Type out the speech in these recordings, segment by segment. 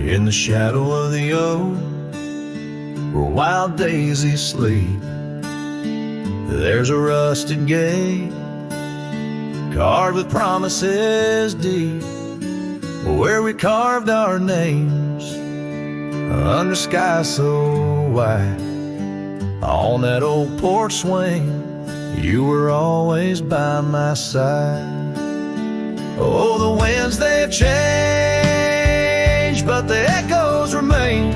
In the shadow of the oak, where wild daisies sleep, there's a rusted gate carved with promises deep, where we carved our names under sky so white. On that old porch swing, you were always by my side. Oh, the winds, they've changed, but the echoes remain.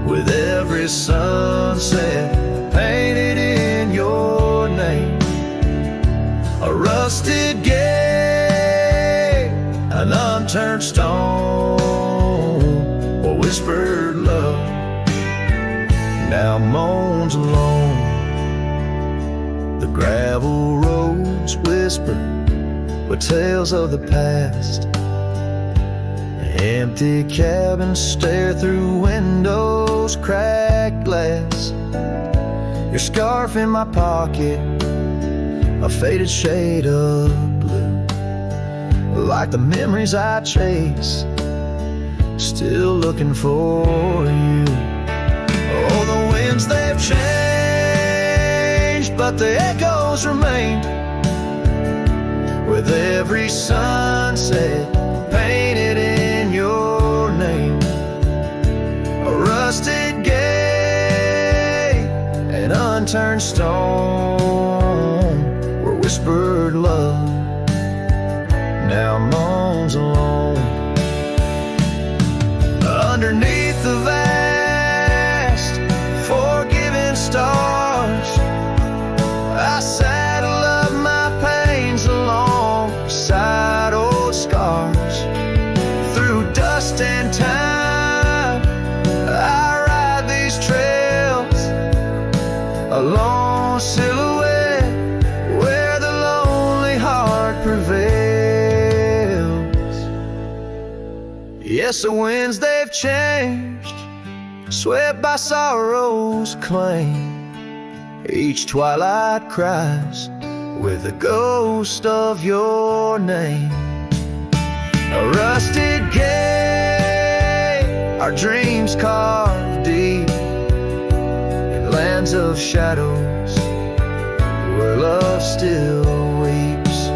With every sunset painted in your name, a rusted gate, an unturned stone, a whispered love now moans alone. The gravel roads whisper with tales of the past. Empty cabins stare through windows, cracked glass. Your scarf in my pocket, a faded shade of blue, like the memories I chase, still looking for you. Oh, the winds, they've changed, but the echoes remain. With every sunset painted in your name, a rusted gate, an unturned stone, where whispered love now moans alone. Underneath the vast, forgiving stars, I saddle up my pains alongside old scars. Through dust and time, I ride these trails, a lone silhouette where the lonely heart prevails. Yes, the winds, they've changed, swept by sorrow's claim. Each twilight cries with the ghost of your name. A rusted gate, our dreams carved deep in lands of shadows where love still weeps.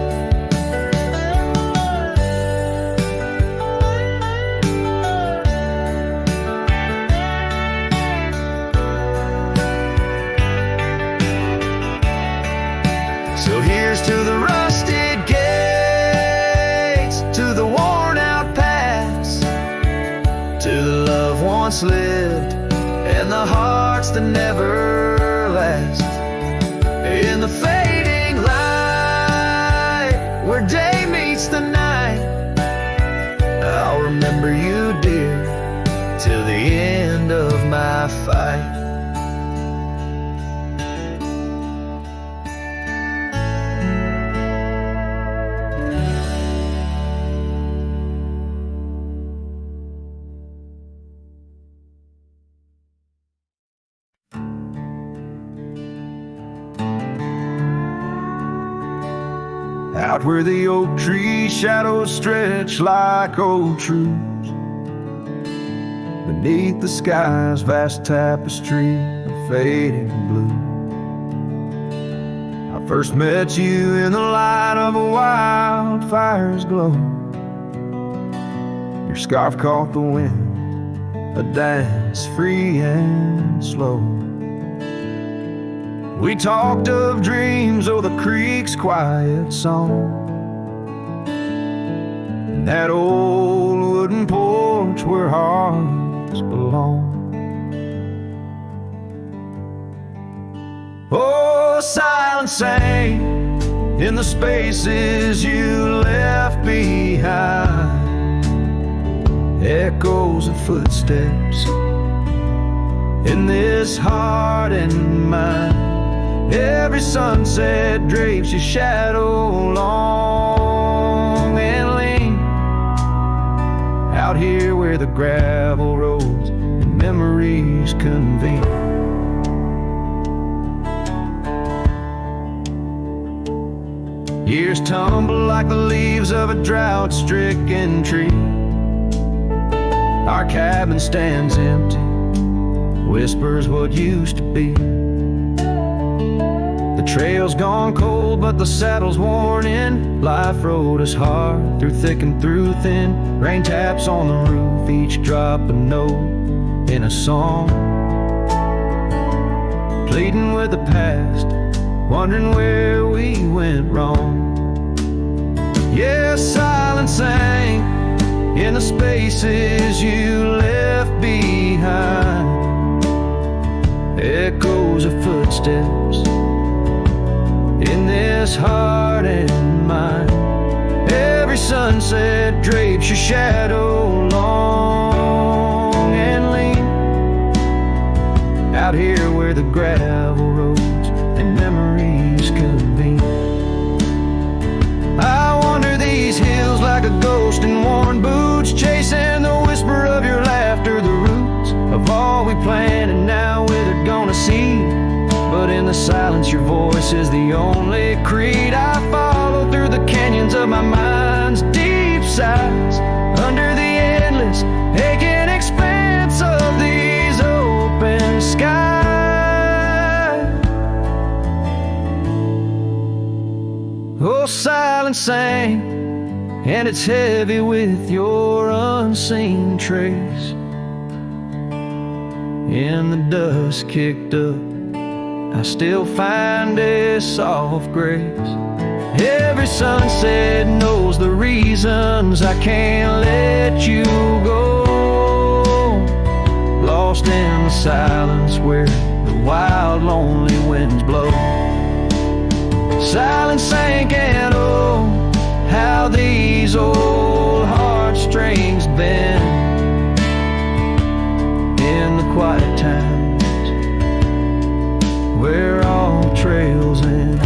So here's to the rusted gates, to the worn out paths, to the love once lived and the hearts that never last. In the fading light, where day meets the night, I'll remember you, dear, till the end of my fight. Out where the oak tree shadows stretch like old truths, beneath the sky's vast tapestry of fading blue. I first met you in the light of a wildfire's glow. Your scarf caught the wind, a dance free and slow. We talked of dreams, oh, the creek's quiet song, and that old wooden porch where hearts belong. Oh, silence sang in the spaces you left behind, echoes of footsteps in this heart and mind. Every sunset drapes your shadow long and lean, out here where the gravel roads and memories convene. Years tumble like the leaves of a drought-stricken tree, Our cabin stands empty, whispers what used to be. The trail's gone cold, but the saddle's worn in. Life rode us hard, through thick and through thin. Rain taps on the roof, each drop a note in a song. Pleading with the past, wondering where we went wrong. Yeah, silence sang in the spaces you left behind. Echoes of footsteps in this heart and mind. Every sunset drapes your shadow long and lean. Out here where the gravel roads and memories convene. I wander these hills like a ghost in worn boots, chasing the whisper of your laughter, the roots of all we planned and now withered gonna see. But in the silence your voice is the only creed I follow through the canyons of my mind's deep sighs, under the endless aching expanse of these open skies. Oh, silence sang, and it's heavy with your unseen trace. In the dust kicked up, I still find a soft grace. Every sunset knows the reasons I can't let you go. Lost in the silence where the wild, lonely winds blow. Silence sank and oh, how these old heartstrings bend in the quiet times where all trails end.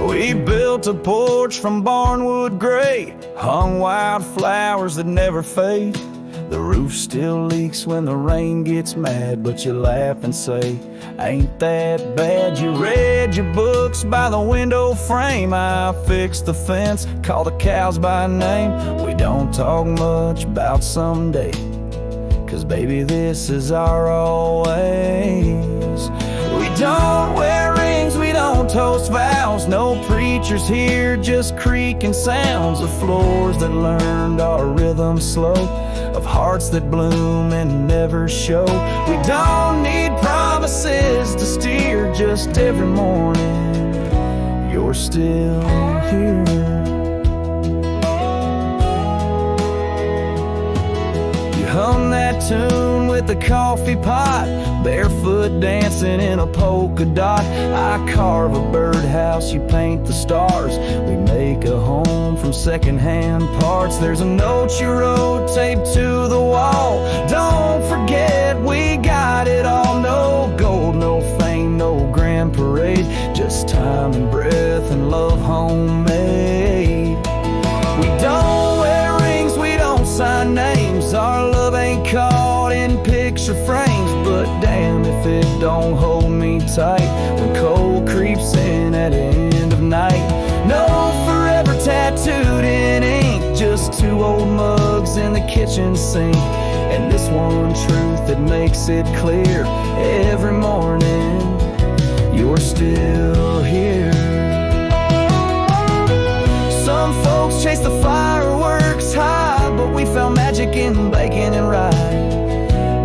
We built a porch from barnwood gray, hung wildflowers that never fade. The roof still leaks when the rain gets mad, but you laugh and say, ain't that bad. You read your books by the window frame. I fixed the fence, called the cows by name. We don't talk much about someday, 'cause baby, this is our always. We don't wear rings, we don't toast vows. No preachers here, just creaking sounds of floors that learned our rhythm slow, of hearts that bloom and never show. We don't need promises to steer, just every morning you're still here. You hum that tune with the coffee pot, barefoot dancing in a polka dot. I carve a birdhouse, you paint the stars. We make a home from secondhand parts. There's a note you wrote taped to the wall. Don't forget we got it all. No gold, no fame, no grand parade, just time and breath and love homemade. We don't wear rings, we don't sign names. Our love ain't caught in picture frames, but damn if it don't hold me tight when cold creeps in at the end of night. No forever tattooed in ink, just two old mugs in the kitchen sink, and this one truth that makes it clear every morning you're still here. Some folks chase the fireworks high, but we found magic in bacon and rye,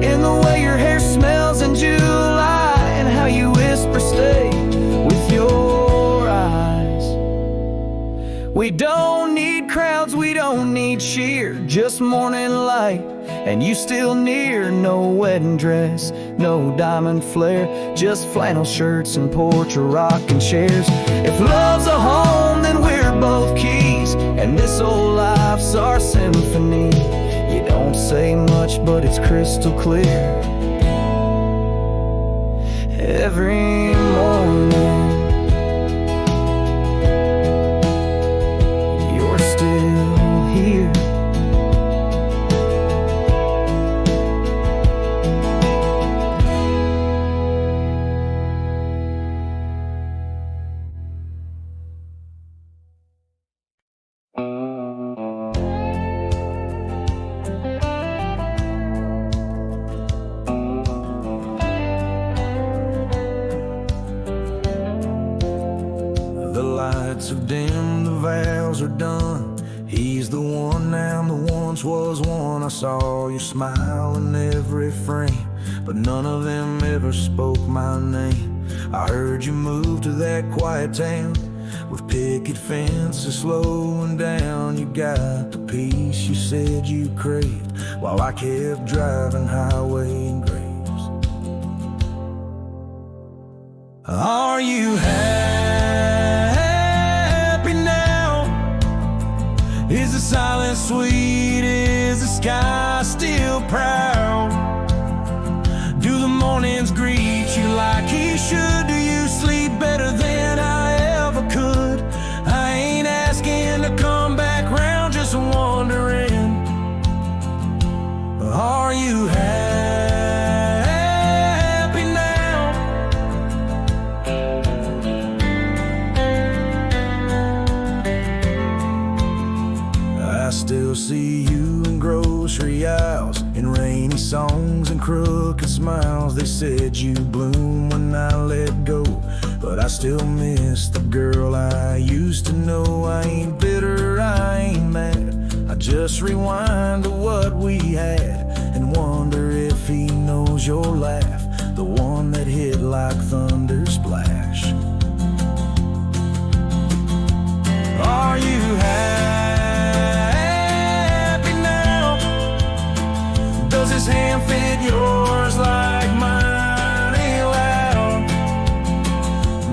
in the way your hair smells in July, and how you whisper stay with your eyes. We don't need crowds, we don't need cheer, just morning light and you still near. No wedding dress, no diamond flare, just flannel shirts and porch or rocking chairs. If love's a home, then we're both keys, and this old life's our symphony. You don't say much, but it's crystal clear. Every morning you're still here. The lights have dimmed, the vows are done. He's the one now, the once was one. I saw your smile in every frame, but none of them ever spoke my name. I heard you move to that quiet town with picket fences slowing down. You got the peace you said you craved, while I kept driving highway graves. Are you happy now? Is the silence sweet? Is the sky still proud? Do the mornings greet you like he should? Do you sleep better than I ever could? I ain't asking to come back round, just wondering. Are you happy now? I still see you in grocery aisles, in rainy songs and crooked smiles. They said you bloom when I let go, but I still miss the girl I used to know. I ain't bitter, I ain't mad. I just rewind to what we had and wonder if he knows your laugh, the one that hit like thunder splash. Are you happy now? Does his hand fit yours like mine ain't loud?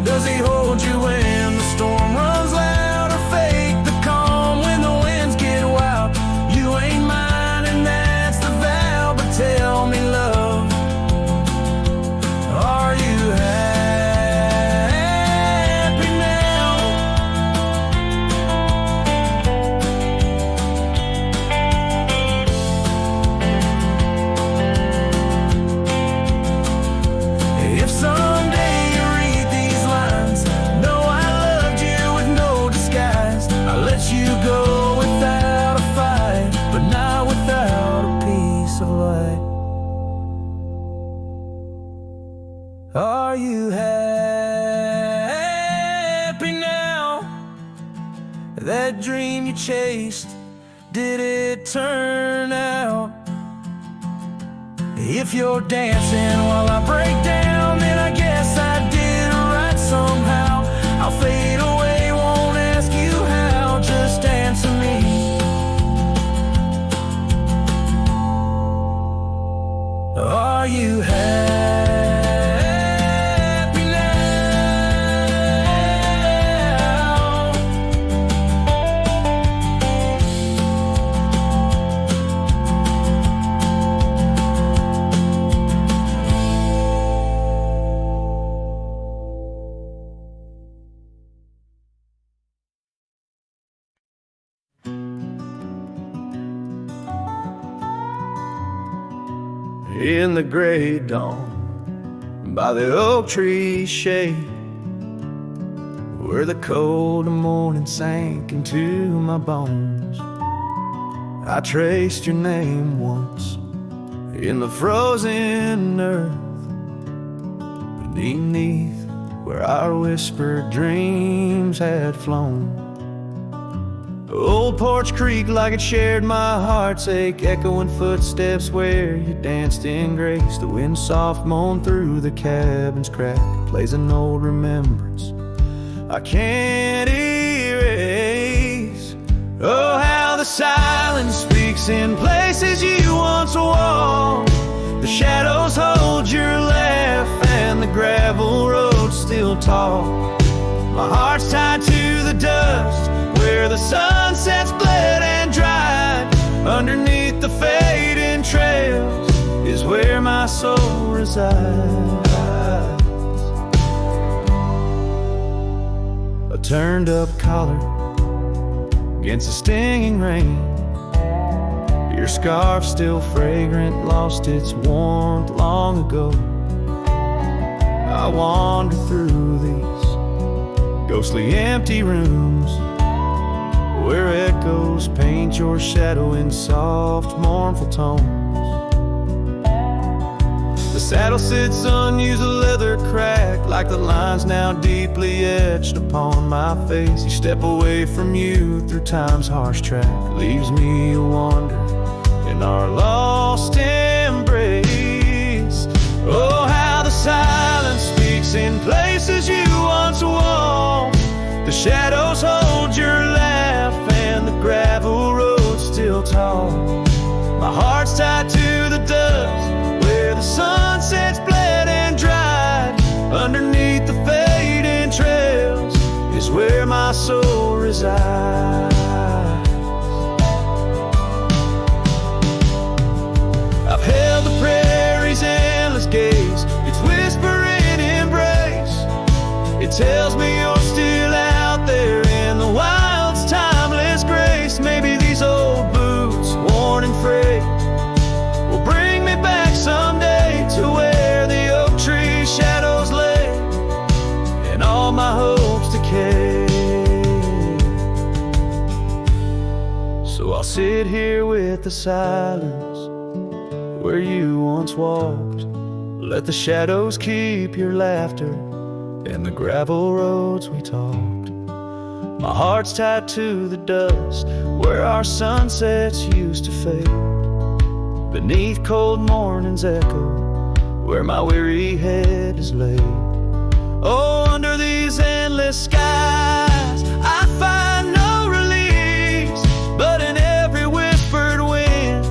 Does he hold you when the storm runs loud, or fake the calm when the winds get wild? You ain't mine and that's the vow, but tell me, love, are you happy now? If someday you read these lines, know I loved you with no disguise. I let you go without a fight, but not without a piece of light. Are you happy now? That dream you chased, did it turn out? If you're dancing while I break down, then I guess I did right somehow. I'll fade away, won't ask you how, just answer me. Are you happy now? In the gray dawn, by the oak tree shade, where the cold morning sank into my bones, I traced your name once in the frozen earth, beneath where our whispered dreams had flown. Old Porch Creek like it shared my heart's ache, echoing footsteps where you danced in grace. The wind soft moaned through the cabin's crack, plays an old remembrance I can't erase. Oh, how the silence speaks in places you once walked. The shadows hold your laugh and the gravel roads still talk. My heart's tied to the dust where the sunsets bled and dried underneath the fading where my soul resides. A turned up collar against the stinging rain. Your scarf still fragrant, lost its warmth long ago. I wander through these ghostly empty rooms where echoes paint your shadow in soft, mournful tones. The saddle sits unused, the leather cracked, like the lines now deeply etched upon my face. You step away from you through time's harsh track, leaves me a wander in our lost embrace. Oh, how the silence speaks in places you once walked. The shadows hold your laugh and the gravel road still tall. My heart's tied to the dust where the sunsets bled and dried. Underneath the fading trails is where my soul resides. I've held the prairie's endless gaze, its whispering embrace. It tells me you're still out there in the wild's timeless grace. Maybe these old boots, worn and frayed, will bring me back someday to where the oak tree shadows lay and all my hopes decay. So I'll sit here with the silence where you once walked. Let the shadows keep your laughter and the gravel roads we talked. My heart's tied to the dust where our sunsets used to fade. Beneath cold morning's echo where my weary head is laid. Oh, under these endless skies I find no release, but in every whispered wind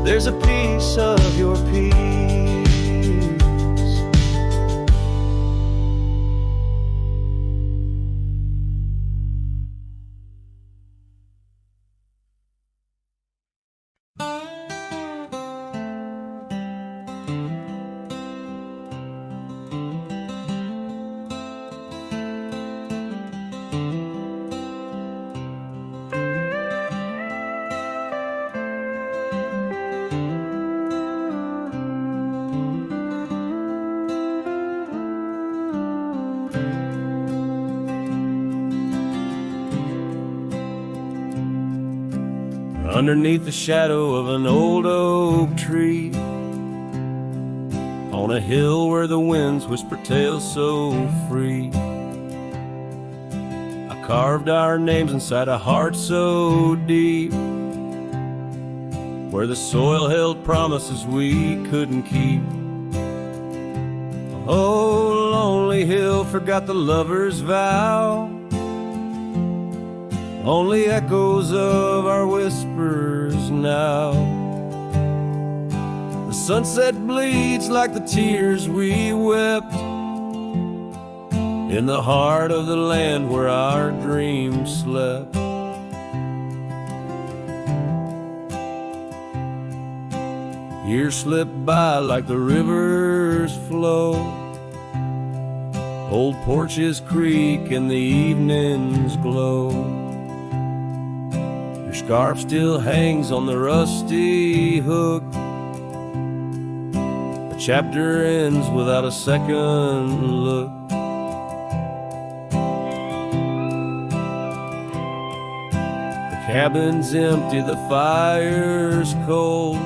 there's a piece of your peace. Underneath the shadow of an old oak tree, on a hill where the winds whisper tales so free, I carved our names inside a heart so deep, where the soil held promises we couldn't keep. Oh, lonely hill forgot the lover's vow, only echoes of our whispers now. The sunset bleeds like the tears we wept in the heart of the land where our dreams slept. Years slip by like the rivers flow, old porches creak and the evenings glow. Your scarf still hangs on the rusty hook, the chapter ends without a second look. The cabin's empty, the fire's cold,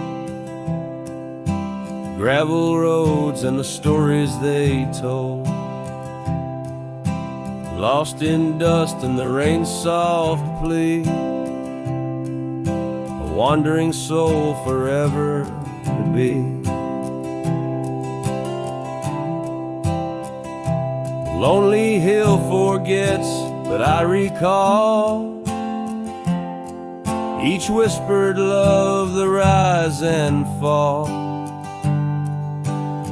gravel roads and the stories they told, lost in dust and the rain's soft plea, a wandering soul forever to be. Lonely hill forgets, but I recall each whispered love, the rise and fall.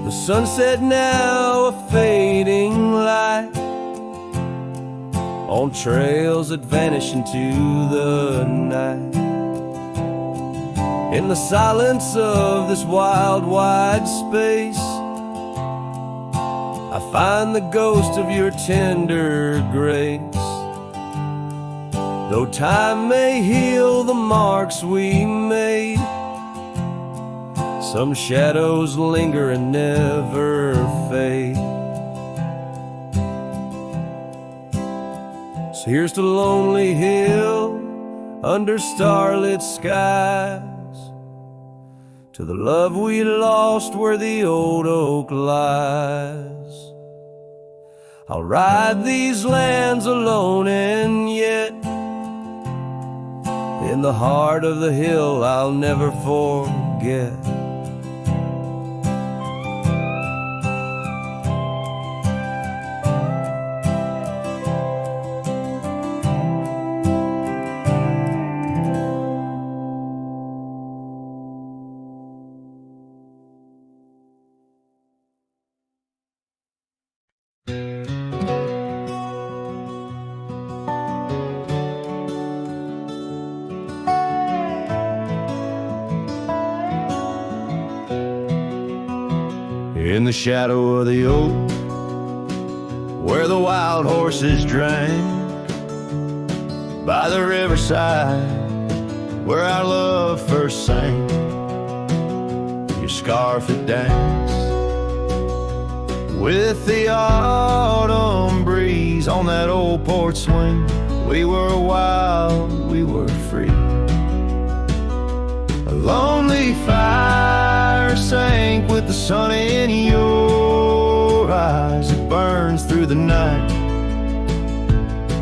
The sunset now a fading light on trails that vanish into the night. In the silence of this wild, wide space, I find the ghost of your tender grace. Though time may heal the marks we made, some shadows linger and never fade. So here's to Lonely Hill under starlit skies, to the love we lost where the old oak lies. I'll ride these lands alone, and yet in the heart of the hill I'll never forget. In the shadow of the oak, where the wild horses drank, by the riverside, where our love first sank, your scarfed dance with the autumn breeze on that old porch swing. We were wild, we were free. A lonely fire sank with the sun in your eyes. It burns through the night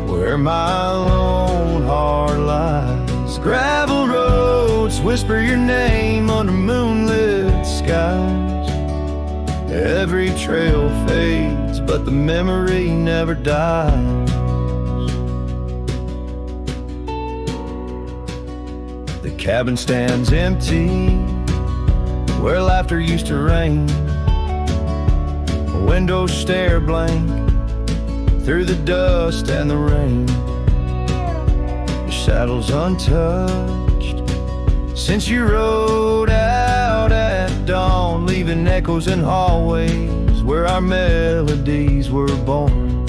where my lone heart lies. Gravel roads whisper your name under moonlit skies. Every trail fades, but the memory never dies. The cabin stands empty where laughter used to reign. Windows stare blank through the dust and the rain. Your saddle's untouched since you rode out at dawn, leaving echoes in hallways where our melodies were born.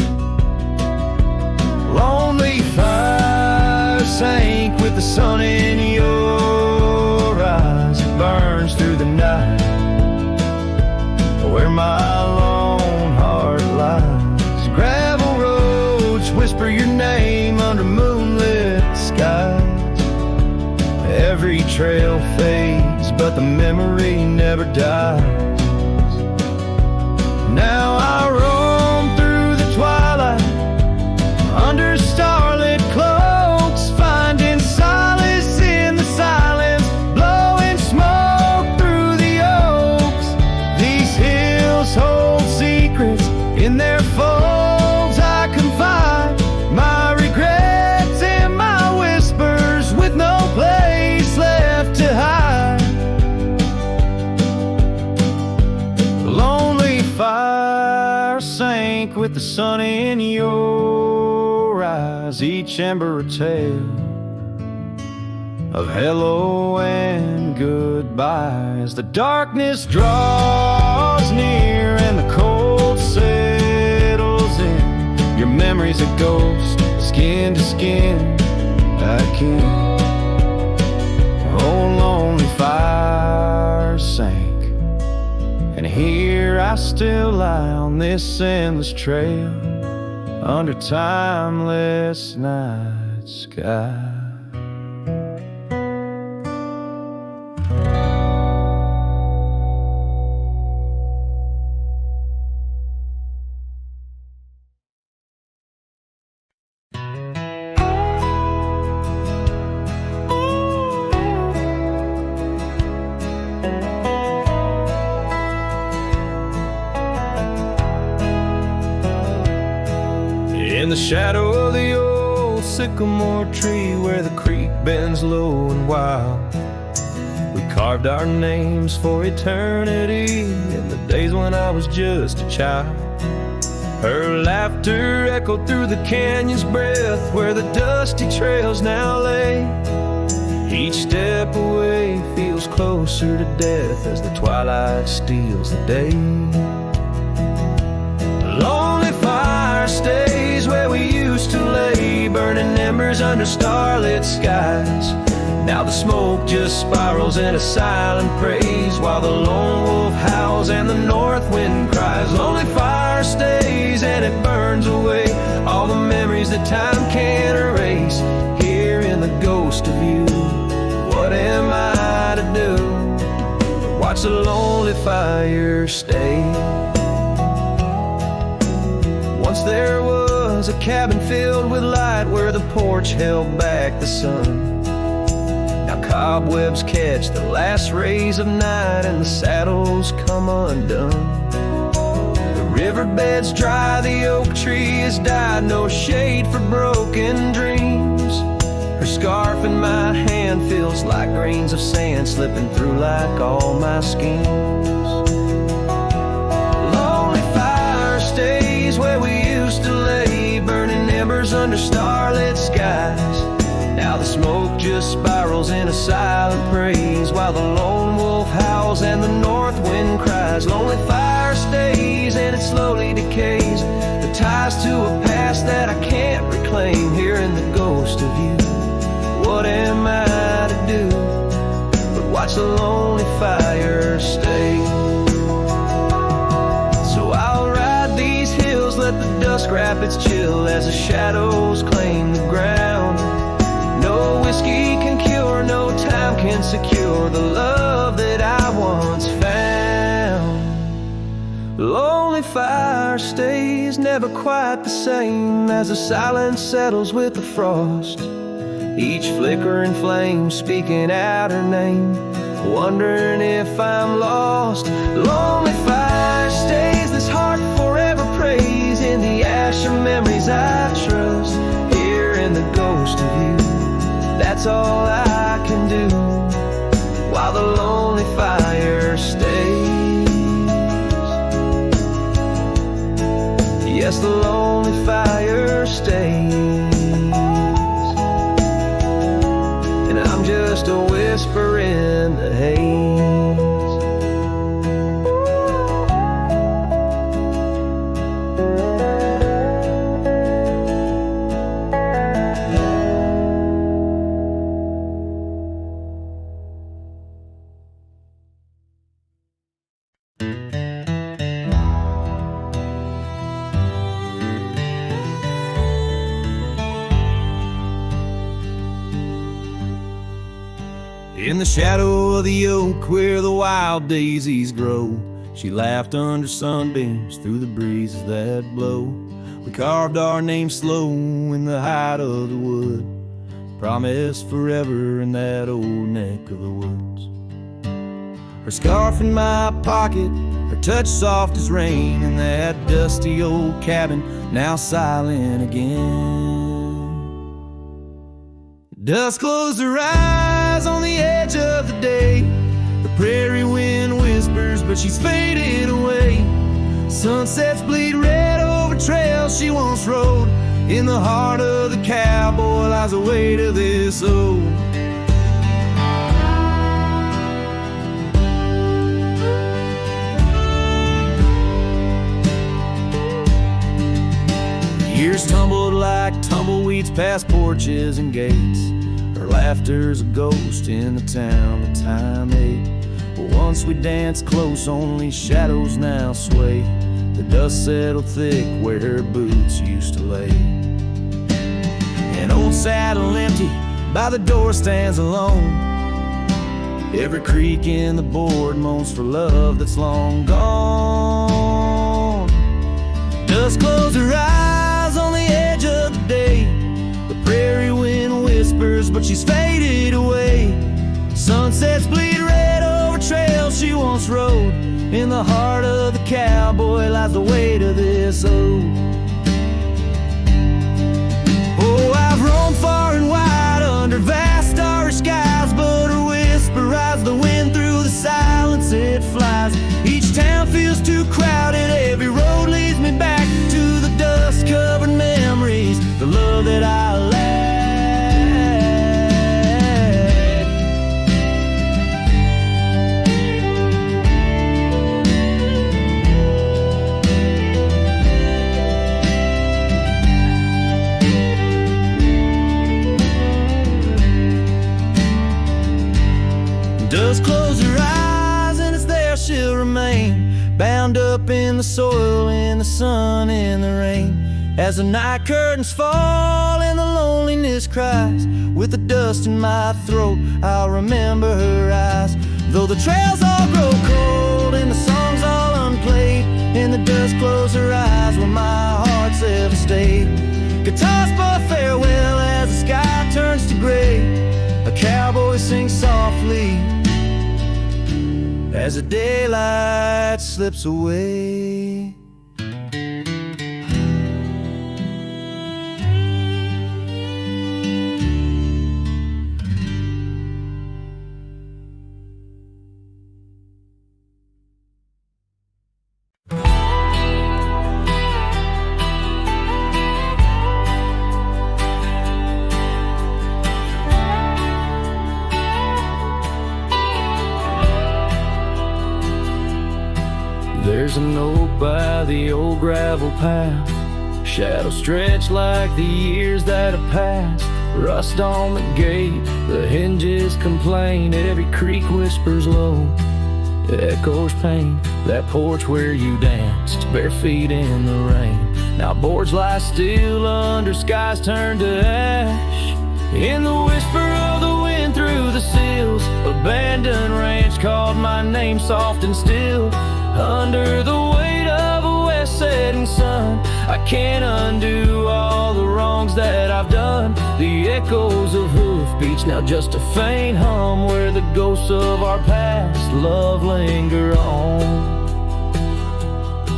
Lonely fire sank with the sun in your eyes. It burns through the night where my lone heart lies. Gravel roads whisper your name under moonlit skies. Every trail fades, but the memory never dies. Now I roam through the twilight under starlit cloaks, finding solace in the silence, blowing smoke through the oaks. These hills hold secrets in their folds. I confide my regrets and my whispers with no place left to hide. The lonely fire sank with the sun in your eyes. Each ember a tale of hello and goodbye. As the darkness draws near and the cold settles in, your memory's a ghost, skin to skin again. Oh, lonely fire sank, and here I still lie on this endless trail under timeless night sky. In the shadow of the old sycamore tree where the creek bends low and wild, we carved our names for eternity in the days when I was just a child. Her laughter echoed through the canyon's breath where the dusty trails now lay. Each step away feels grows closer to death as the twilight steals the day. Lonely fire stays where we used to lay, burning embers under starlit skies. Now the smoke just spirals in a silent praise, while the lone wolf howls and the north wind cries. Lonely fire stays and it burns away all the memories that time can't erase. Here in the ghost of you, what am I to do? Watch the lonely fire stay. Once there was a cabin filled with light where the porch held back the sun. Now cobwebs catch the last rays of night and the saddles come undone. The riverbed's dry, the oak tree has died, no shade for broken dreams. Her scarf in my hand feels like grains of sand slipping through like all my schemes. Lonely fire stays where we used to lay, burning embers under starlit skies. Now the smoke just spirals in a silent praise, while the lone wolf howls and the north wind cries. Lonely fire stays and it slowly decays, the ties to a past that I can't reclaim. Here in the ghost of you, what am I to do but watch the lonely fire stay? So I'll ride these hills, let the dust wrap its chill as the shadows claim the ground. No whiskey can cure, no time can secure the love that I once found. Lonely fire stays never quite the same as the silence settles with the frost. Each flickering flame speaking out her name, wondering if I'm lost. Lonely fire stays, this heart forever prays in the ash of memories I trust. Here in the ghost of you, that's all I can do while the lonely fire stays. Yes, the lonely fire stays, and I'm just a whisper in the haze. In the shadow of the oak where the wild daisies grow, she laughed under sunbeams through the breezes that blow. We carved our names slow in the height of the wood, promised forever in that old neck of the woods. Her scarf in my pocket, her touch soft as rain, in that dusty old cabin now silent again. Dusk closed her eyes on the edge of the day. The prairie wind whispers, but she's faded away. Sunsets bleed red over trails she once rode. In the heart of the cowboy lies the weight of this old. Years tumbled like tumbleweeds past porches and gates. Her laughter's a ghost in the town that time ate. But once we danced close, only shadows now sway. The dust settled thick where her boots used to lay. An old saddle empty by the door stands alone. Every creak in the board moans for love that's long gone. Dust closed her eyes on the edge of the day. The prairie wind whispers, but she's faded away. Sunsets bleed red over trails she once rode. In the heart of the cowboy lies the weight of this ode. Oh, I've roamed far and wide under vast starry skies, but her whisper rides the wind through the silence it flies. Each town feels too crowded, every road leads me back to the dust-covered memories, the love that I lacked. dust close her eyes, and it's there she'll remain, bound up in the soil, in the sun, in the rain. As the night curtains fall and the loneliness cries, with the dust in my throat, I'll remember her eyes. Though the trails all grow cold and the songs all unplayed, and the dust close her eyes when my heart's ever stayed. Guitars for farewell as the sky turns to gray. A cowboy sings softly as the daylight slips away. There's an oak by the old gravel path, shadows stretch like the years that have passed. Rust on the gate, the hinges complain, every creak whispers low, echoes pain. That porch where you danced, bare feet in the rain, now boards lie still under skies turned to ash. In the whisper of the wind through the sills, abandoned ranch called my name soft and still. Under the weight of a west setting sun, I can't undo all the wrongs that I've done. The echoes of hoofbeats, now just a faint hum, where the ghosts of our past love linger on.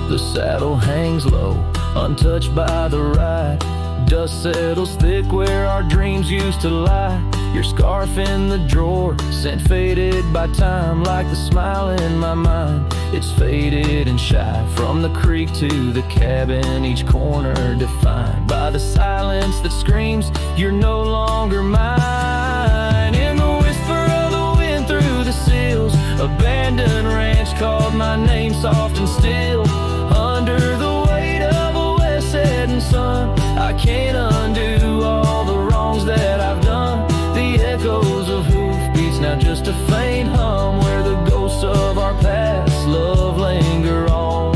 The saddle hangs low, untouched by the ride. Dust settles thick where our dreams used to lie. Your scarf in the drawer, scent faded by time, like the smile in my mind. It's faded and shy, from the creek to the cabin, each corner defined by the silence that screams, you're no longer mine. In the whisper of the wind through the sills, abandoned ranch called my name soft and still. Under the weight of a west setting sun, I can't undo all the wrongs that I've done. The echoes of hoofbeats, now just a faint hum, where the ghosts of our past love linger on.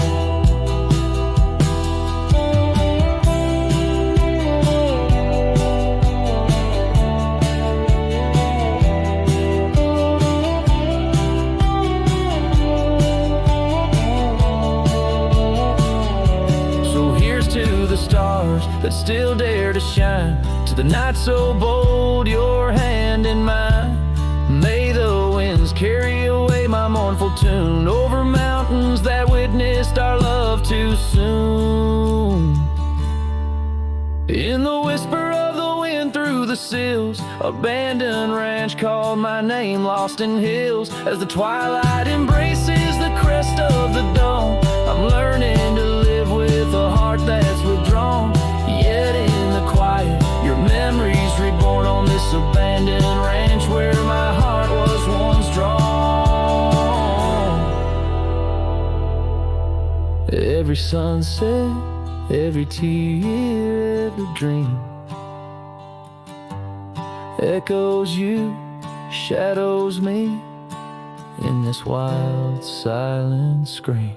So here's to the stars that still dare to shine, to the night so bold, your hand in mine. May the winds carry away my mournful tune, over mountains that witnessed our love too soon. In the whisper of the wind through the sills, abandoned ranch called my name lost in hills. As the twilight embraces the crest of the dawn, I'm learning to live with a heart that's withdrawn. Yet in the quiet, your memories reborn on this abandoned ranch, where my heart was once drawn. Every sunset, every tear, every dream echoes you, shadows me in this wild silent scream.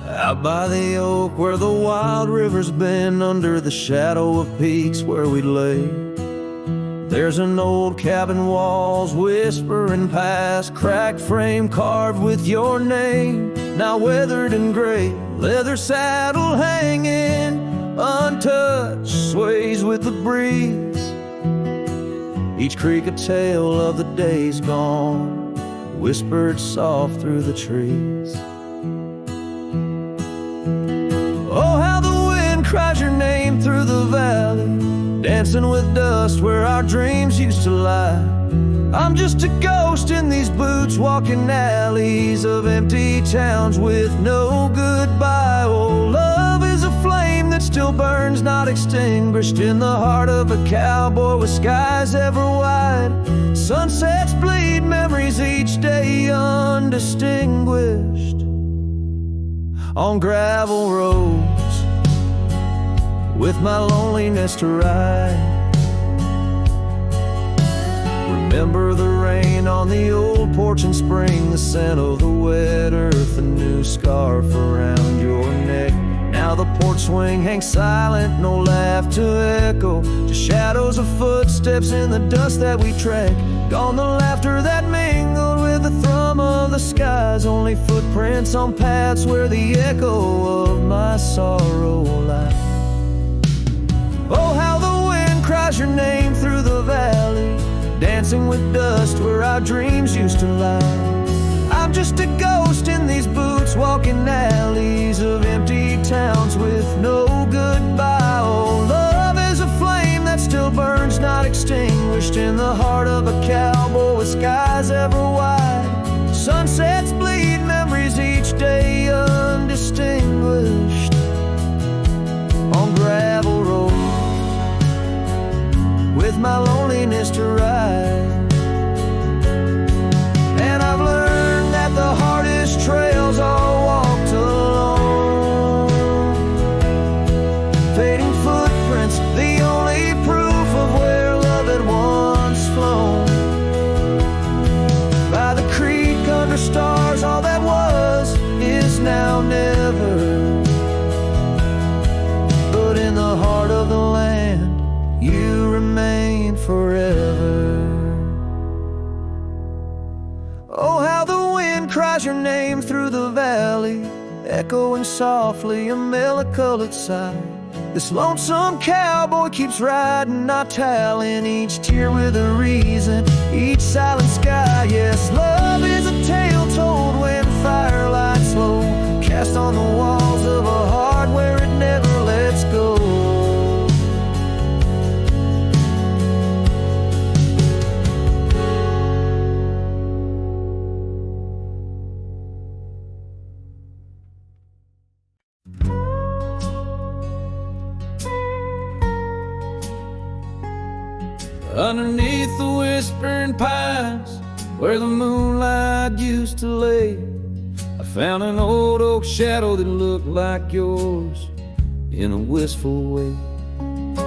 Out by the oak where the wild rivers bend, under the shadow of peaks where we lay, there's an old cabin walls whispering past, cracked frame carved with your name, now weathered and gray. Leather saddle hanging untouched, sways with the breeze. Each creak a tale of the days gone, whispered soft through the trees. Oh, how the wind cries your name through the valley, dancing with dust where our dreams used to lie. I'm just a ghost in these boots, walking alleys of empty towns with no goodbye. Oh, love is a flame that still burns, not extinguished, in the heart of a cowboy with skies ever wide. Sunsets bleed memories each day undistinguished. on gravel roads with my loneliness to ride. Remember the rain on the old porch in spring, the scent of the wet earth, a new scarf around your neck. Now the porch swing hangs silent, no laugh to echo, just shadows of footsteps in the dust that we track. Gone the laughter that mingled with the thrum of the skies, only footprints on paths where the echo of my sorrow lies. Oh, how the wind cries your name through the valley, dancing with dust where our dreams used to lie. I'm just a ghost in these boots, walking alleys of empty towns with no goodbye. Oh, love is a flame that still burns, not extinguished, in the heart of a cowboy with skies ever wide. Sunsets bleed memories each day undistinguished on gravel roads with my loneliness to ride. And I've learned that the hardest trails are walked alone, fading footprints, the only proof of where love had once flown. By the creek under stars, all that was is now never, but in the heart of the land you remain forever. Oh, how the wind cries your name through the valley, echoing softly a melody sigh. This lonesome cowboy keeps riding, not tallying each tear with a reason, each silent sky. Yes, love is a tale told when firelight slow, cast on the walls of a heart where it never lets go. Underneath the whispering pines, where the moonlight used to lay, I found an old oak shadow that looked like yours in a wistful way.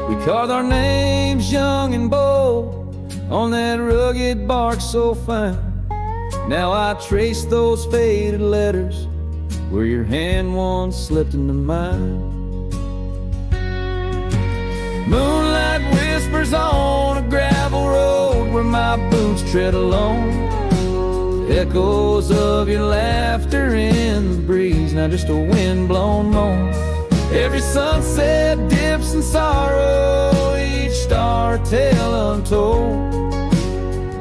We carved our names young and bold on that rugged bark so fine. Now I trace those faded letters where your hand once slipped into mine. Moonlight whispers on a gravel road where my boots tread alone, echoes of your laughter in the breeze, now just a wind-blown moan. Every sunset dips in sorrow, each star a tale untold.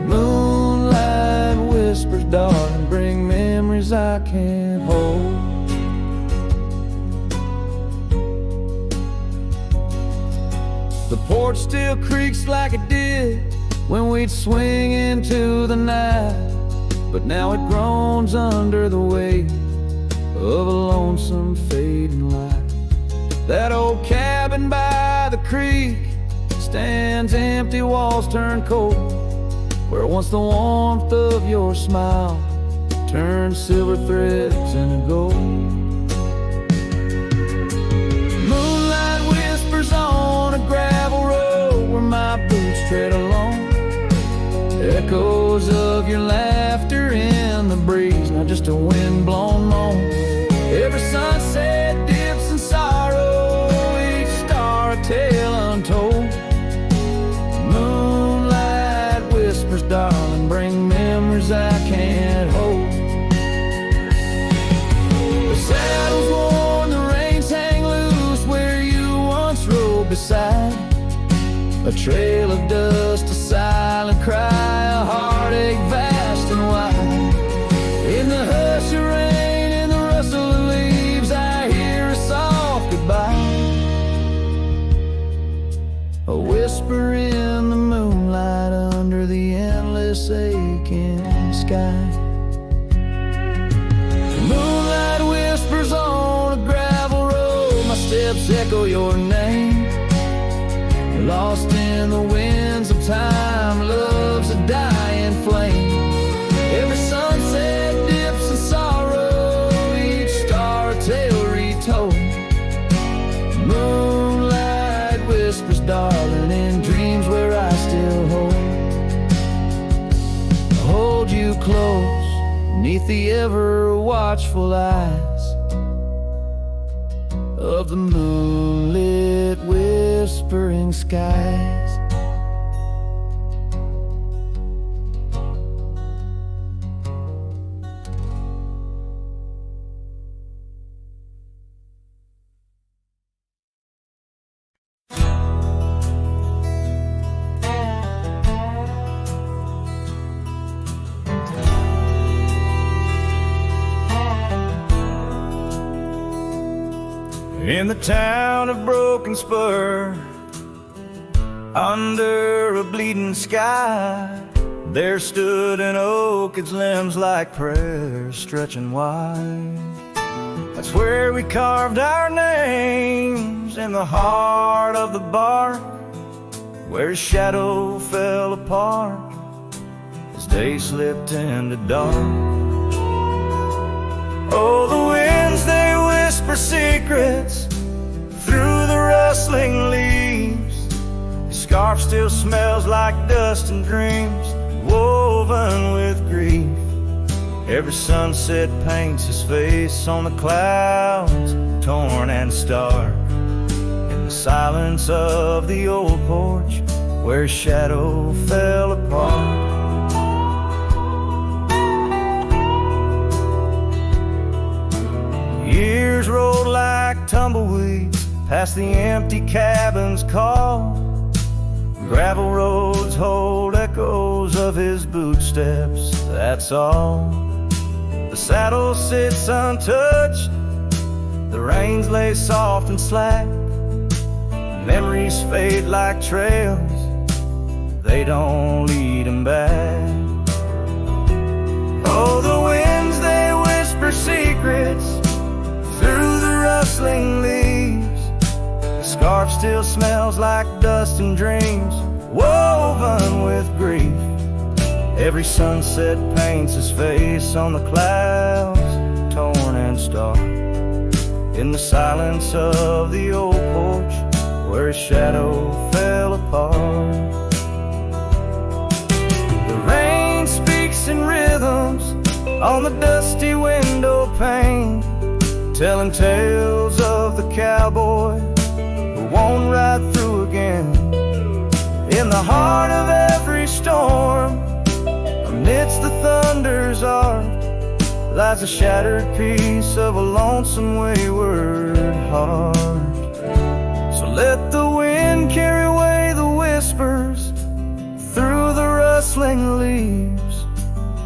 Moonlight whispers, darling, bring memories I can't hold. The porch still creaks like it did when we'd swing into the night, but now it groans under the weight of a lonesome fading light. That old cabin by the creek stands empty, walls turn cold, where once the warmth of your smile turned silver threads into gold. Moonlight whispers on a gravel road where my boots tread alone, echoes of your laughter in the breeze, not just a wind-blown moan. Every sunset dips in sorrow, each star a tale untold. Moonlight whispers, darling, bring memories I can't hold. The saddle's worn, the reins hang loose where you once rode beside, a trail of dust, a silent cry, a heartache vast and wide. In the hush of rain, in the rustle of leaves, I hear a soft goodbye, a whisper in the moonlight under the endless aching sky. Moonlight whispers on a gravel road, my steps echo your name. Lost in the winds of time, love's a dying flame. Every sunset dips in sorrow, each star a tale beneath the ever watchful eyes of the moonlit whispering skies. In the town of Broken Spur, under a bleeding sky, there stood an oak, its limbs like prayers stretching wide. That's where we carved our names, in the heart of the bark, where his shadow fell apart as day slipped into dark. Oh, the winds, they whisper secrets through the rustling leaves. His scarf still smells like dust and dreams woven with grief. Every sunset paints his face on the clouds, torn and stark. In the silence of the old porch, where his shadow fell apart. Years rolled like tumbleweeds past the empty cabin's call. Gravel roads hold echoes of his footsteps, that's all. The saddle sits untouched, the reins lay soft and slack. Memories fade like trails, they don't lead him back. Oh, the winds, they whisper secrets through the rustling leaves. The scarf still smells like dust and dreams woven with grief. Every sunset paints his face on the clouds, torn and stark. In the silence of the old porch, where his shadow fell apart. The rain speaks in rhythms on the dusty window pane, telling tales of the cowboy who won't ride through again. In the heart of every storm, amidst the thunder's arc, lies a shattered piece of a lonesome wayward heart. So let the wind carry away the whispers through the rustling leaves.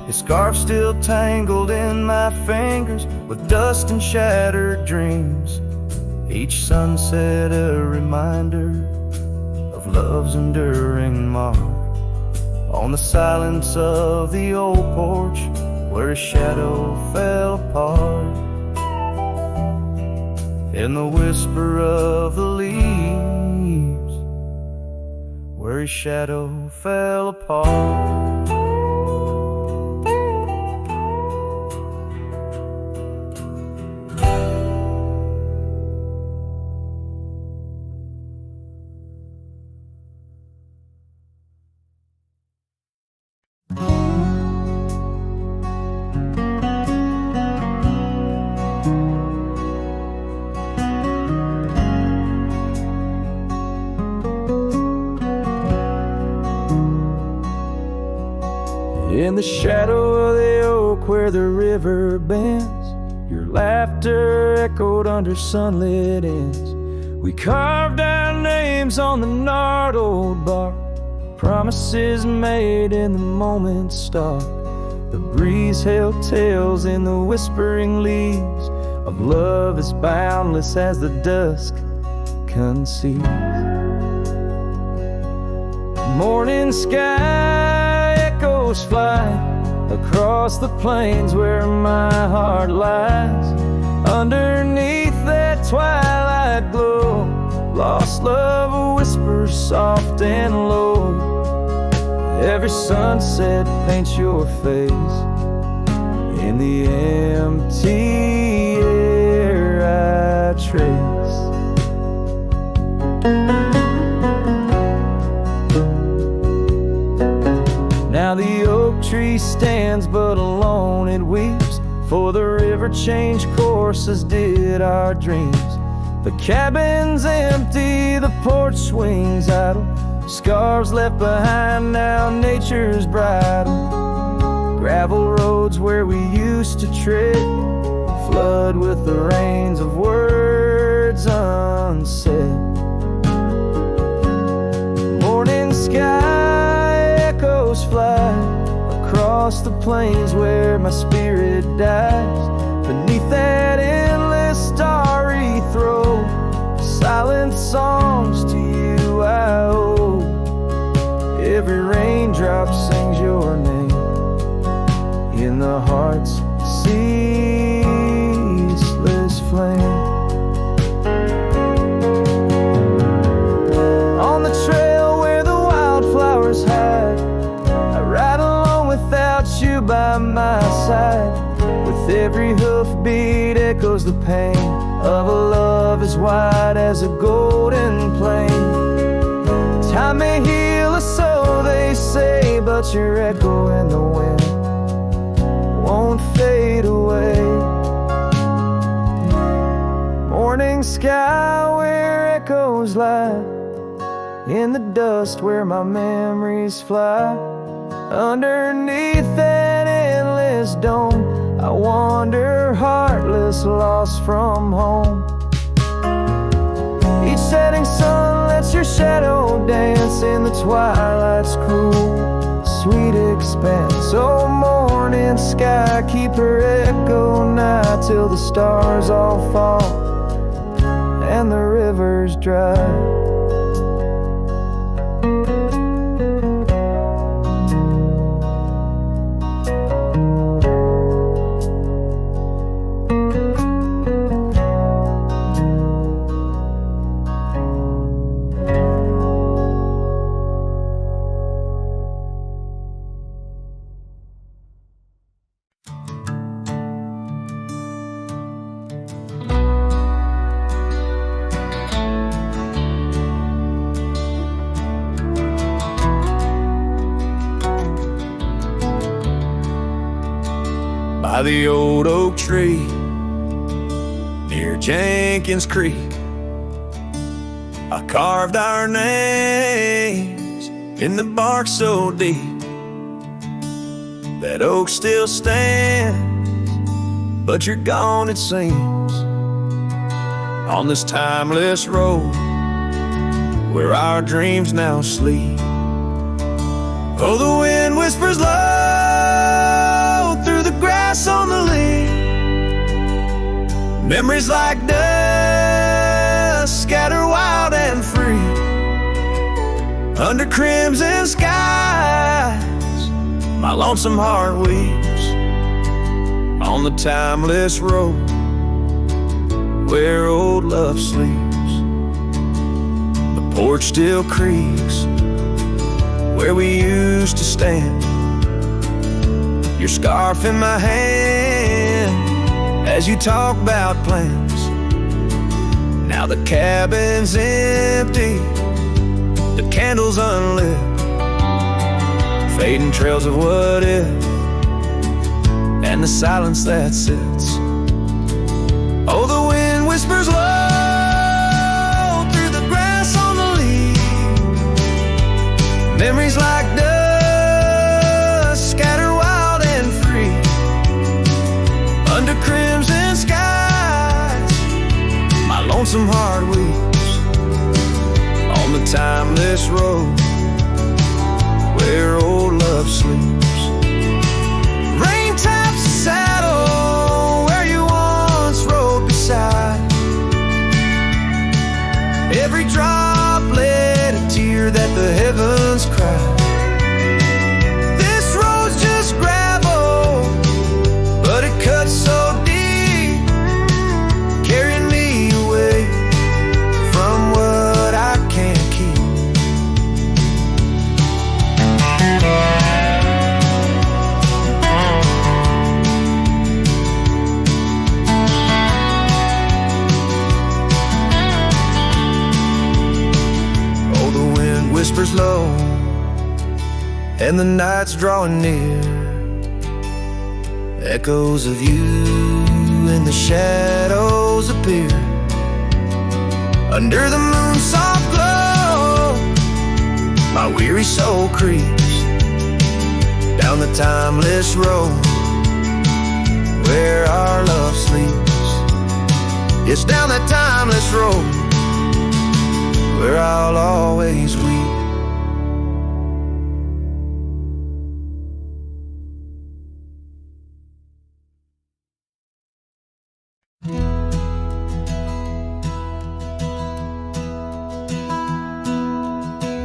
His scarf still tangled in my fingers with dust and shattered dreams. Each sunset a reminder of love's enduring mark. On the silence of the old porch, where his shadow fell apart. In the whisper of the leaves, where his shadow fell apart. In the shadow of the oak where the river bends, your laughter echoed under sunlit ends. We carved our names on the gnarled old bark, promises made in the moment's start. The breeze held tales in the whispering leaves of love as boundless as the dusk conceives. Morning sky echoes fly across the plains where my heart lies. Underneath that twilight glow, lost love whispers soft and low. Every sunset paints your face in the empty air I trace. Now the oak tree stands but alone, it weeps never change course as did our dreams. The cabin's empty, the porch swings idle, scars left behind now nature's bridle. Gravel roads where we used to tread flood with the rains of words unsaid. Morning sky echoes fly across the plains where my spirit dies. Beneath that endless starry throw, silent songs to you I owe. Every raindrop sings your name in the heart's ceaseless flame. On the trail where the wildflowers hide, I ride along without you by my side. With every hoofbeat echoes the pain of a love as wide as a golden plain. Time may heal us, so they say, but your echo in the wind won't fade away. Morning sky where echoes lie, in the dust where my memories fly. Underneath that endless dome, I wander heartless, lost from home. Each setting sun lets your shadow dance in the twilight's cool, sweet expanse. Oh, morning sky, keep her echo nigh till the stars all fall and the rivers dry. By the old oak tree near Jenkins Creek, I carved our names in the bark so deep that oak still stands, but you're gone it seems. On this timeless road where our dreams now sleep, oh, the wind whispers low through the grass on the lea. Memories like dust scatter wild and free under crimson skies. My lonesome heart weeps on the timeless road where old love sleeps. The porch still creaks where we used to stand, your scarf in my hand as you talk about plans. Now the cabin's empty, the candles unlit, fading trails of what if, and the silence that sits. Oh, the wind whispers low through the grass on the leaves. Memories like dust scatter wild and free under crimson skies. My lonesome heart weeps on the timeless road where old love sleeps. Rain taps the saddle where you once rode beside. Every droplet a tear that the heavens cry. This road's just gravel, but it cuts so deep, carrying me away from what I can't keep. Oh, the wind whispers low and the night's drawing near. Echoes of you shadows appear under the moon's soft glow. My weary soul creeps down the timeless road where our love sleeps. It's down that timeless road where I'll always weep.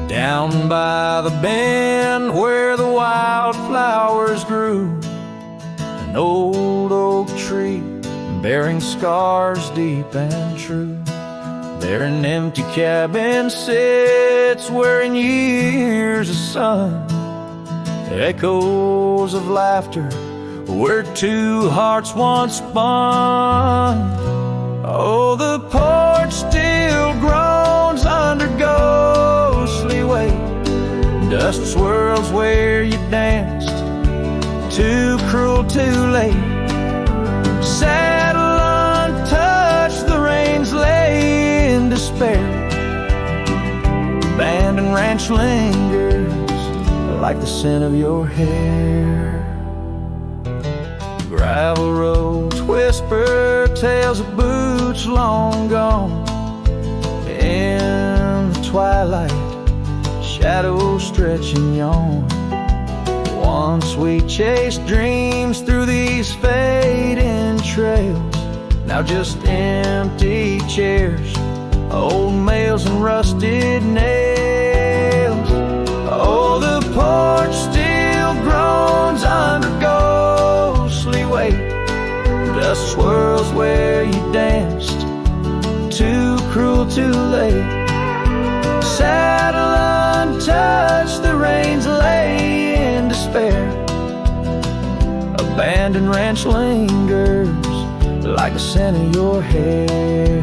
Down by the bend where the wildflowers grew, an old oak tree bearing scars deep and true. There an empty cabin sits where in years of sun, echoes of laughter where two hearts once spun. Oh, the porch still groans under ghostly weight. Dust swirls where you danced, too cruel, too late. Saddle untouched, the reins lay in despair. Abandoned ranch lingers like the scent of your hair. Gravel roads whisper tales of boots long gone. In the twilight, shadows stretch and yawn. Once we chased dreams through these fading trails, now just empty chairs, old mails and rusted nails. Oh, the porch still groans under ghostly weight. Dust swirls where you danced, too cruel, too late. Saddle untouched, the reins lay in despair. Abandoned ranch lingers like the scent of your hair.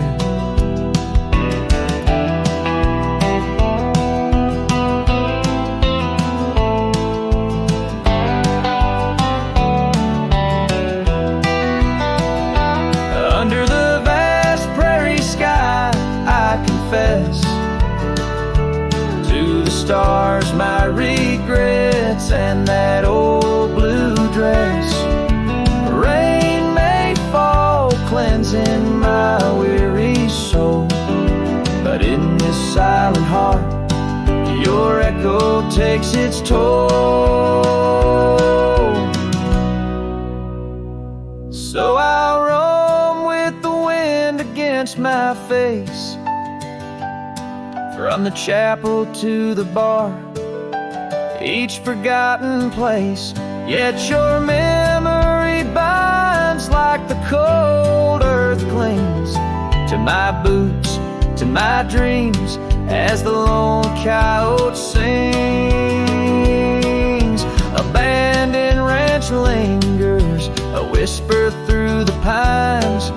Under the vast prairie sky, I confess to the stars my regrets and that old blue dress. Rain may fall, cleansing my weary soul, but in this silent heart, your echo takes its toll. So I'll roam with the wind against my face, from the chapel to the bar, each forgotten place. Yet your memory binds like the cold earth clings to my boots, to my dreams, as the lone coyote sings. Abandoned ranch lingers, a whisper through the pines,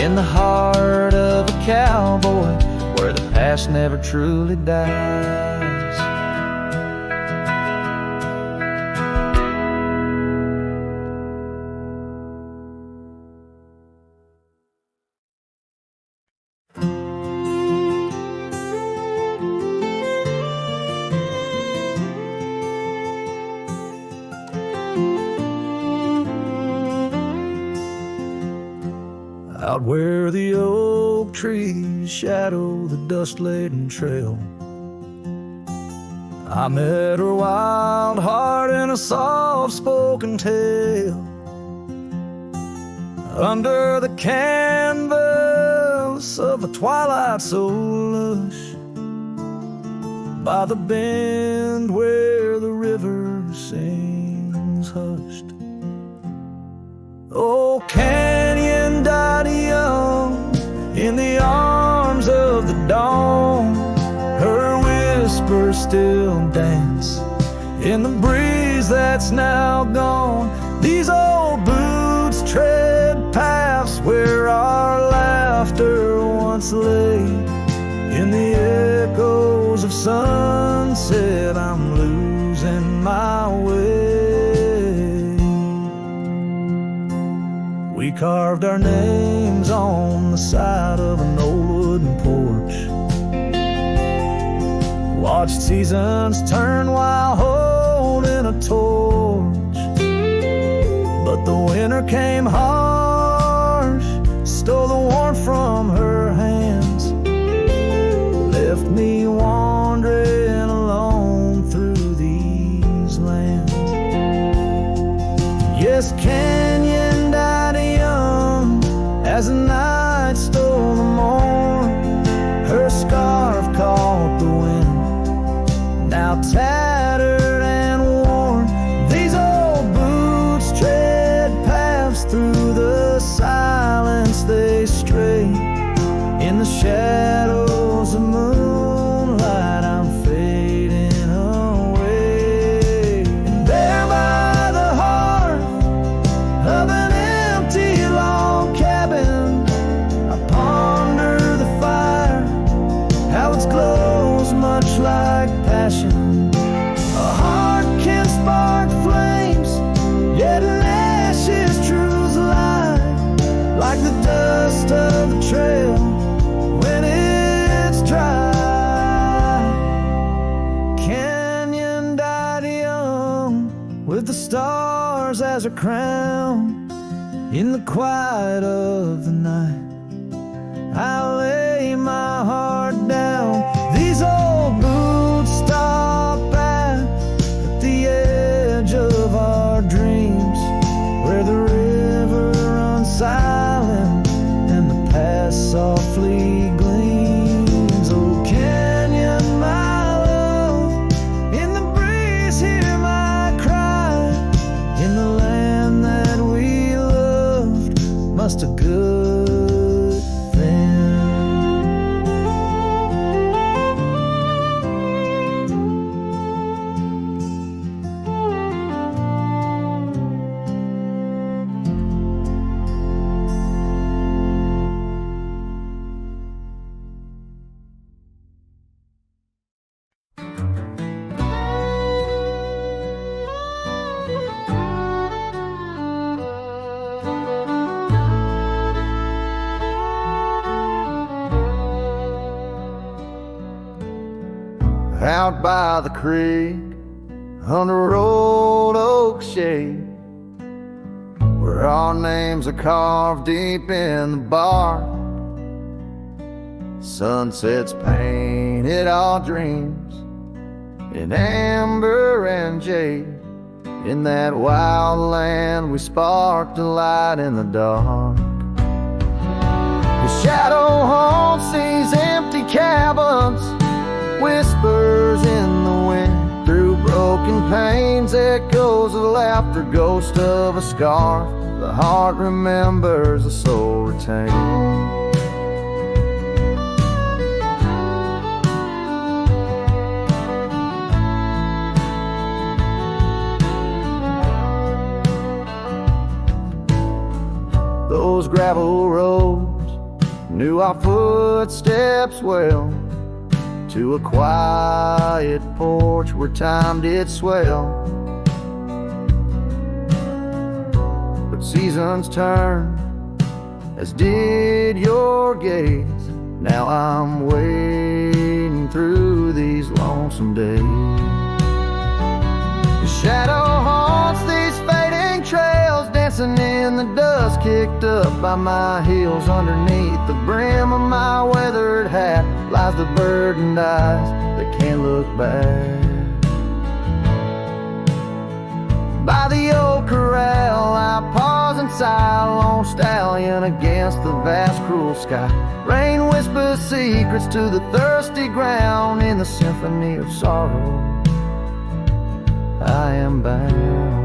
in the heart of a cowboy where the past never truly dies. Out where the oak trees shadow the dust-laden trail, I met her wild heart in a soft-spoken tale. Under the canvas of a twilight so lush, by the bend where the river sings hushed. Oh, canyon died young in the arms of the dawn. Her whispers still dance in the breeze that's now gone. These old boots tread paths where our laughter once lay. In the echoes of sunset, I'm losing my way. We We carved our names on the side of an old wooden porch, watched seasons turn while holding a torch. But the winter came harsh, stole the warmth from her hands, left me wandering alone through these lands. Yes, Canyon died young as the night stole the morn. Her scarf caught the wind, now tattered and worn. These old boots tread paths through the silence, they stray in the shadows of moonlight. I'm fading away. And there by the hearth of an empty log cabin, I ponder the fire, how its glows much like passion. A heart can spark flames, yet in ashes truths lie, like the dust of the trail when it's dry. Canyon died young with the stars as her crown. In the quiet of the night, I lay my heart down. These old boots stop at the edge of our dreams, where the river runs silent and the past softly gleams. Oh, Canyon, my love, in the breeze hear my cry. In the land that we loved, must a good thing. Out by the creek, under old oak shade, where our names are carved deep in the bark. Sunsets painted our dreams in amber and jade. In that wild land we sparked a light in the dark. The shadow haunts these empty cabins, whispers in the wind. Through broken panes, echoes of laughter, ghost of a scar. The heart remembers, the soul retains. Those gravel roads knew our footsteps well, to a quiet porch where time did swell. But seasons turn, as did your gaze. Now I'm wading through these lonesome days. The shadow haunts these fading trails, dancing in the dust kicked up by my heels. Underneath the brim of my weathered hat lies the burdened eyes that can't look back. By the old corral I pause and sigh, lone stallion against the vast cruel sky. Rain whispers secrets to the thirsty ground. In the symphony of sorrow I am bound.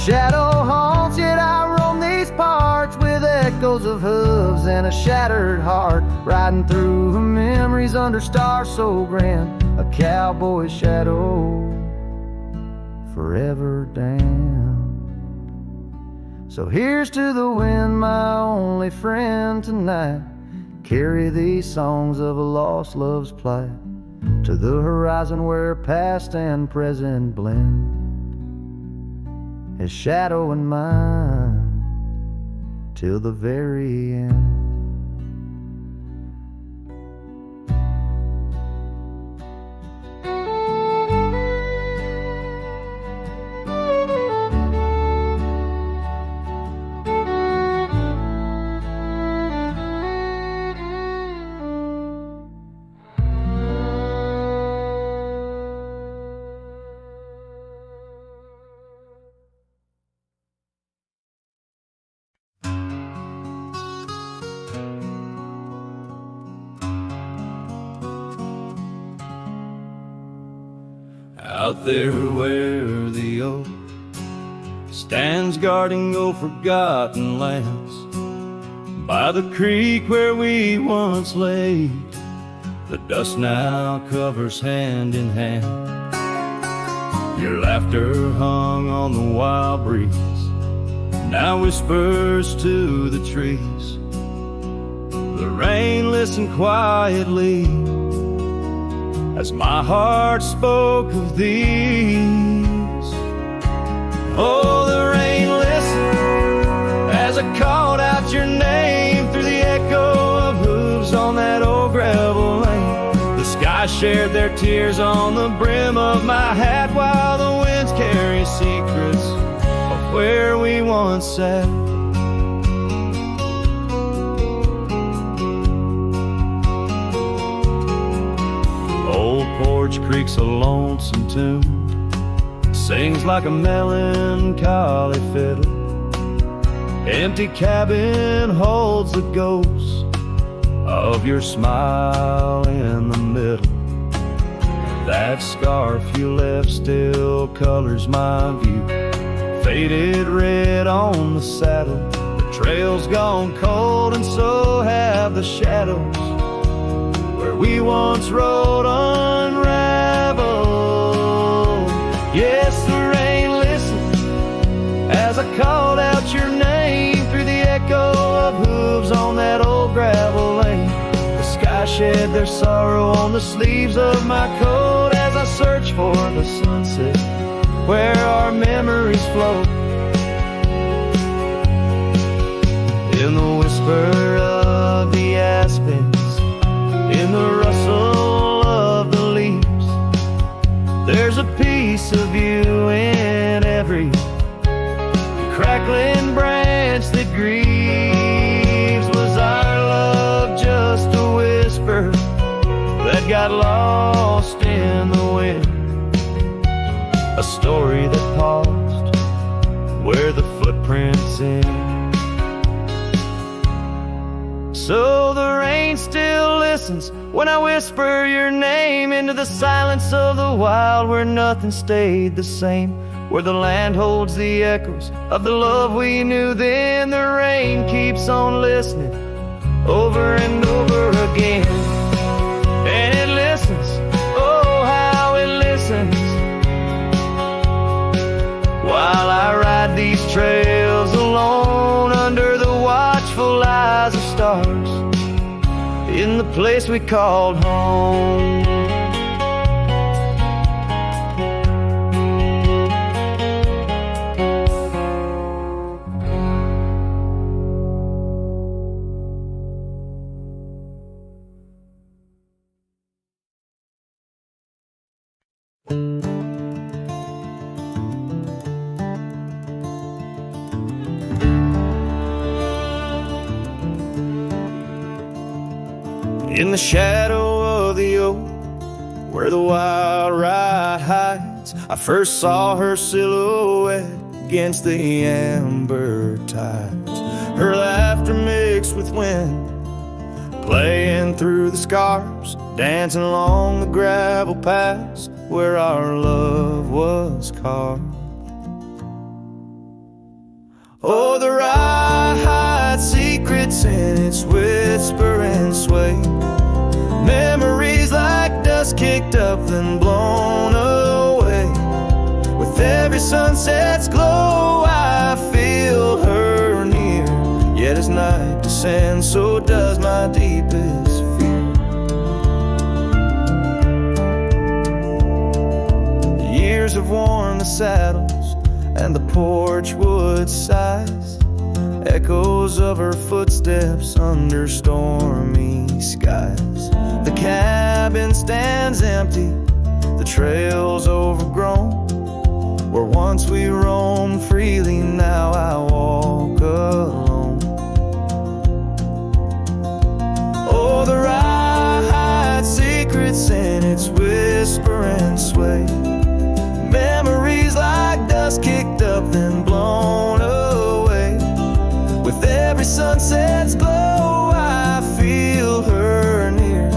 Shadow haunts, yet I roam these parts with echoes of hooves and a shattered heart, riding through the memories under stars so grand. A cowboy's shadow forever damned. So here's to the wind, my only friend tonight. Carry these songs of a lost love's plight to the horizon where past and present blend as shadow and mine till the very end. Out there where the oak stands guarding old forgotten lands, by the creek where we once lay, the dust now covers hand in hand. Your laughter hung on the wild breeze, now whispers to the trees. The rain listened quietly as my heart spoke of these. Oh, the rain listened as I called out your name through the echo of hooves on that old gravel lane. The sky shared their tears on the brim of my hat, while the winds carry secrets of where we once sat. Old Porch Creek's a lonesome tune, sings like a melancholy fiddle. Empty cabin holds the ghost of your smile in the middle. That scarf you left still colors my view, faded red on the saddle. The trail's gone cold and so have the shadows where we once rode unraveled. Yes, the rain listened as I called out your name through the echo of hooves on that old gravel lane. The sky shed their sorrow on the sleeves of my coat as I search for the sunset where our memories float. In the whisper of the aspens, in the rustle of the leaves, there's a piece of you in every crackling branch that grieves. Was our love just a whisper that got lost in the wind? A story that paused where the footprints end. So the rain still listens when I whisper your name into the silence of the wild, where nothing stayed the same, where the land holds the echoes of the love we knew then. The rain keeps on listening over and over again, and it listens, oh how it listens, while I ride these trails alone under the watchful eyes of stars in the place we called home. In the shadow of the oak, where the wild ride hides, I first saw her silhouette against the amber tides. Her laughter mixed with wind, playing through the scars, dancing along the gravel paths where our love was carved. Oh, the ride hides secrets in its whisper and sway, memories like dust kicked up then blown away. With every sunset's glow I feel her descend, so does my deepest fear. The years have worn the saddles, and the porch wood sighs, echoes of her footsteps under stormy skies. The cabin stands empty, the trail's overgrown. Where once we roamed freely, now I walk alone. Oh, the rye hides secrets in its whisper and sway. Memories like dust kicked up then blown away. With every sunset's glow I feel her near.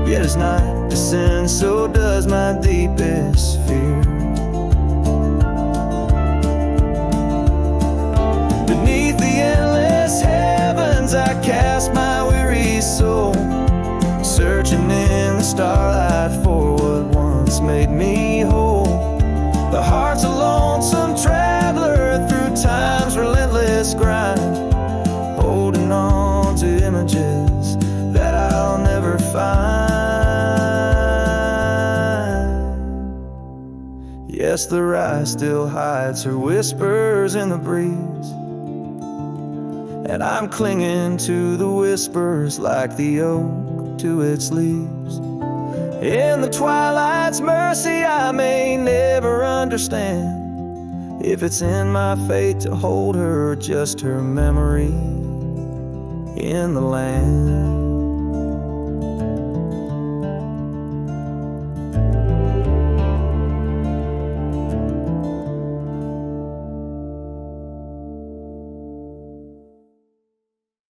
Yet as night descends, so does my deepest fear. Beneath the endless heavens I cast my weary soul, searching in the starlight for what once made me whole. The heart's a lonesome traveler through time's relentless grind, holding on to images that I'll never find. Yes, the rye still hides her whispers in the breeze, and I'm clinging to the whispers like the oak to its leaves. In the twilight's mercy I may never understand if it's in my fate to hold her or just her memory in the land.